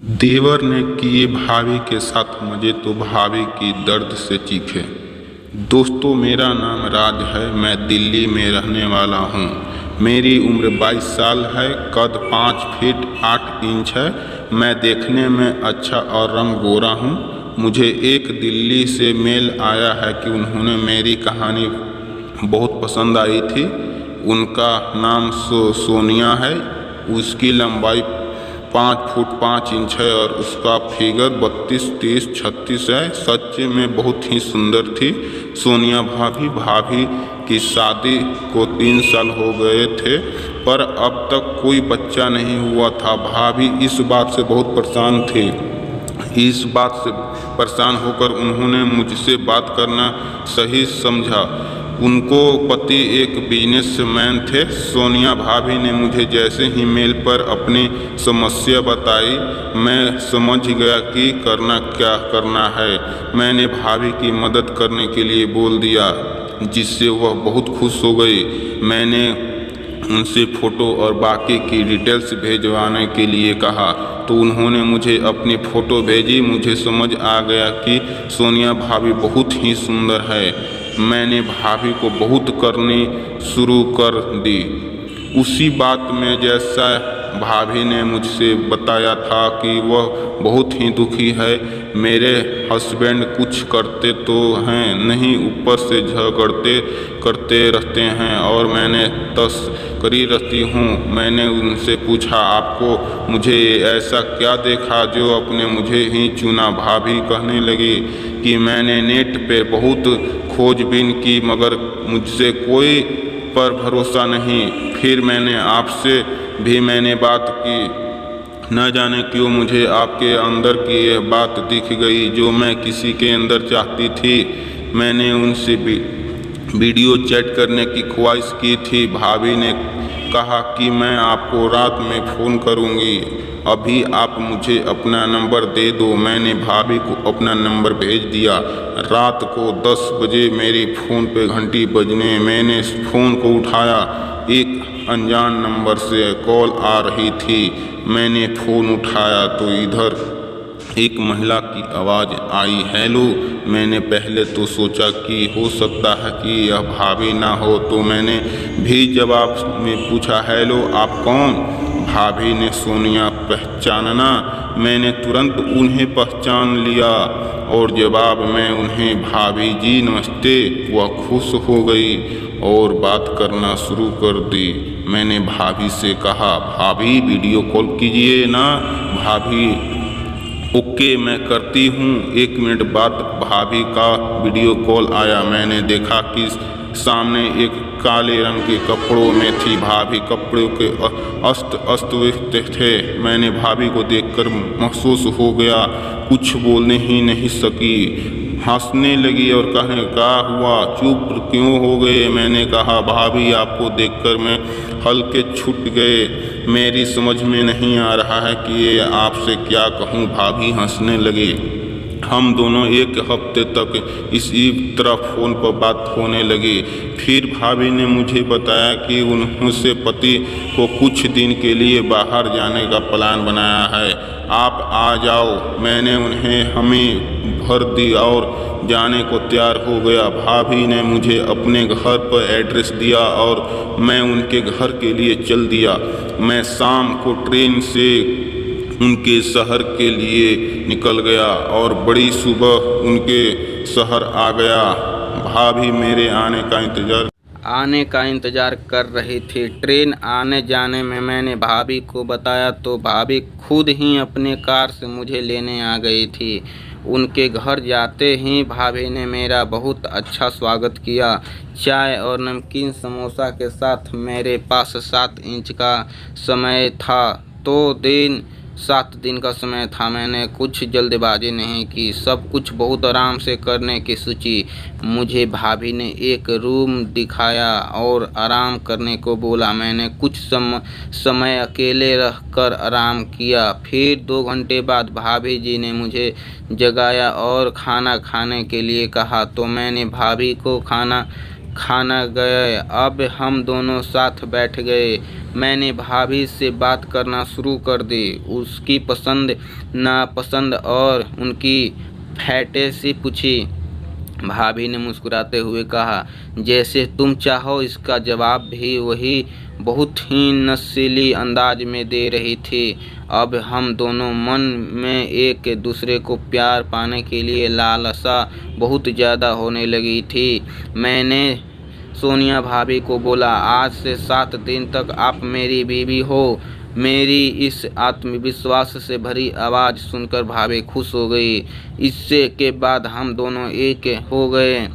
देवर ने किए भाभी के साथ मजे तो भाभी की दर्द से चीखे। दोस्तों, मेरा नाम राज है। मैं दिल्ली में रहने वाला हूँ। मेरी उम्र 22 साल है। कद 5 फीट 8 इंच है। मैं देखने में अच्छा और रंग गोरा हूँ। मुझे एक दिल्ली से मेल आया है कि उन्होंने मेरी कहानी बहुत पसंद आई थी। उनका नाम सोनिया है। उसकी लंबाई 5 फुट 5 इंच है और उसका फिगर 32, 30, 36 है। सच में बहुत ही सुंदर थी सोनिया भाभी की शादी को 3 साल हो गए थे, पर अब तक कोई बच्चा नहीं हुआ था। भाभी इस बात से बहुत परेशान थी। इस बात से परेशान होकर उन्होंने मुझसे बात करना सही समझा। उनको पति एक बिजनेसमैन थे। सोनिया भाभी ने मुझे जैसे ही मेल पर अपनी समस्या बताई, मैं समझ गया कि क्या करना है। मैंने भाभी की मदद करने के लिए बोल दिया, जिससे वह बहुत खुश हो गई। मैंने उनसे फ़ोटो और बाकी की डिटेल्स भेजवाने के लिए कहा, तो उन्होंने मुझे अपनी फ़ोटो भेजी। मुझे समझ आ गया कि सोनिया भाभी बहुत ही सुंदर है। मैंने भाभी को बहुत करनी शुरू कर दी, उसी बात में जैसा भाभी ने मुझसे बताया था कि वह बहुत ही दुखी है। मेरे हस्बैंड कुछ करते तो हैं नहीं, ऊपर से झगड़ते करते रहते हैं और मैंने तस्करी रहती हूँ। मैंने उनसे पूछा, आपको मुझे ऐसा क्या देखा जो आपने मुझे ही चुना? भाभी कहने लगी कि मैंने नेट पे बहुत खोजबीन की, मगर मुझसे कोई पर भरोसा नहीं। फिर मैंने आपसे भी मैंने बात की। न जाने क्यों मुझे आपके अंदर की यह बात दिख गई जो मैं किसी के अंदर चाहती थी। मैंने उनसे भी वीडियो चैट करने की ख्वाहिश की थी। भाभी ने कहा कि मैं आपको रात में फ़ोन करूंगी, अभी आप मुझे अपना नंबर दे दो। मैंने भाभी को अपना नंबर भेज दिया। रात को 10 बजे मेरी फ़ोन पे घंटी बजने मैंने फ़ोन को उठाया। एक अनजान नंबर से कॉल आ रही थी। मैंने फ़ोन उठाया तो इधर एक महिला की आवाज़ आई, हेलो। मैंने पहले तो सोचा कि हो सकता है कि यह भाभी ना हो, तो मैंने भी जवाब में पूछा, हेलो, आप कौन? भाभी ने सोनिया पहचानना। मैंने तुरंत उन्हें पहचान लिया और जवाब में उन्हें भाभी जी नमस्ते। वह खुश हो गई और बात करना शुरू कर दी। मैंने भाभी से कहा, भाभी वीडियो कॉल कीजिए ना। भाभी, ओके मैं करती हूँ। 1 मिनट बाद भाभी का वीडियो कॉल आया। मैंने देखा कि सामने एक काले रंग के कपड़ों में थी। भाभी कपड़ों के अस्त व्यस्त थे। मैंने भाभी को देखकर महसूस हो गया, कुछ बोलने ही नहीं सकी। हंसने लगी और कहने, क्या हुआ, चुप क्यों हो गए? मैंने कहा, भाभी आपको देखकर मैं हल्के छूट गए। मेरी समझ में नहीं आ रहा है कि ये आपसे क्या कहूँ। भाभी हंसने लगी। हम दोनों 1 हफ्ते तक इसी तरह फ़ोन पर बात होने लगी। फिर भाभी ने मुझे बताया कि उनसे पति को कुछ दिन के लिए बाहर जाने का प्लान बनाया है, आप आ जाओ। मैंने उन्हें हमें भर दी और जाने को तैयार हो गया। भाभी ने मुझे अपने घर पर एड्रेस दिया और मैं उनके घर के लिए चल दिया। मैं शाम को ट्रेन से उनके शहर के लिए निकल गया और बड़ी सुबह उनके शहर आ गया। भाभी मेरे आने का इंतज़ार कर रही थी। ट्रेन आने जाने में मैंने भाभी को बताया तो भाभी खुद ही अपने कार से मुझे लेने आ गई थी। उनके घर जाते ही भाभी ने मेरा बहुत अच्छा स्वागत किया। चाय और नमकीन समोसा के साथ मेरे पास 7 इंच का समय था, तो 7 दिन का समय था। मैंने कुछ जल्दबाजी नहीं की, सब कुछ बहुत आराम से करने की सोची। मुझे भाभी ने एक रूम दिखाया और आराम करने को बोला। मैंने कुछ समय अकेले रहकर आराम किया। फिर 2 घंटे बाद भाभी जी ने मुझे जगाया और खाना खाने के लिए कहा, तो मैंने भाभी को खाना खाना गए। अब हम दोनों साथ बैठ गए। मैंने भाभी से बात करना शुरू कर दी, उसकी पसंद नापसंद और उनकी फ़ैंटेसी पूछी। भाभी ने मुस्कुराते हुए कहा, जैसे तुम चाहो। इसका जवाब भी वही बहुत ही नशीली अंदाज में दे रही थी। अब हम दोनों मन में एक दूसरे को प्यार पाने के लिए लालसा बहुत ज़्यादा होने लगी थी। मैंने सोनिया भाभी को बोला, आज से 7 दिन तक आप मेरी बीवी हो। मेरी इस आत्मविश्वास से भरी आवाज़ सुनकर भाभी खुश हो गई। इससे के बाद हम दोनों एक हो गए।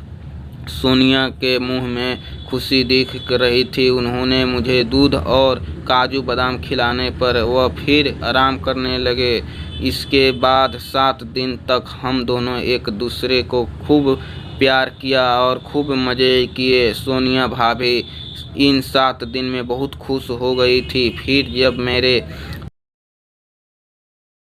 सोनिया के मुंह में खुशी दिख रही थी। उन्होंने मुझे दूध और काजू बादाम खिलाने पर वह फिर आराम करने लगे। इसके बाद 7 दिन तक हम दोनों एक दूसरे को खूब प्यार किया और खूब मज़े किए। सोनिया भाभी इन 7 दिन में बहुत खुश हो गई थी। फिर जब मेरे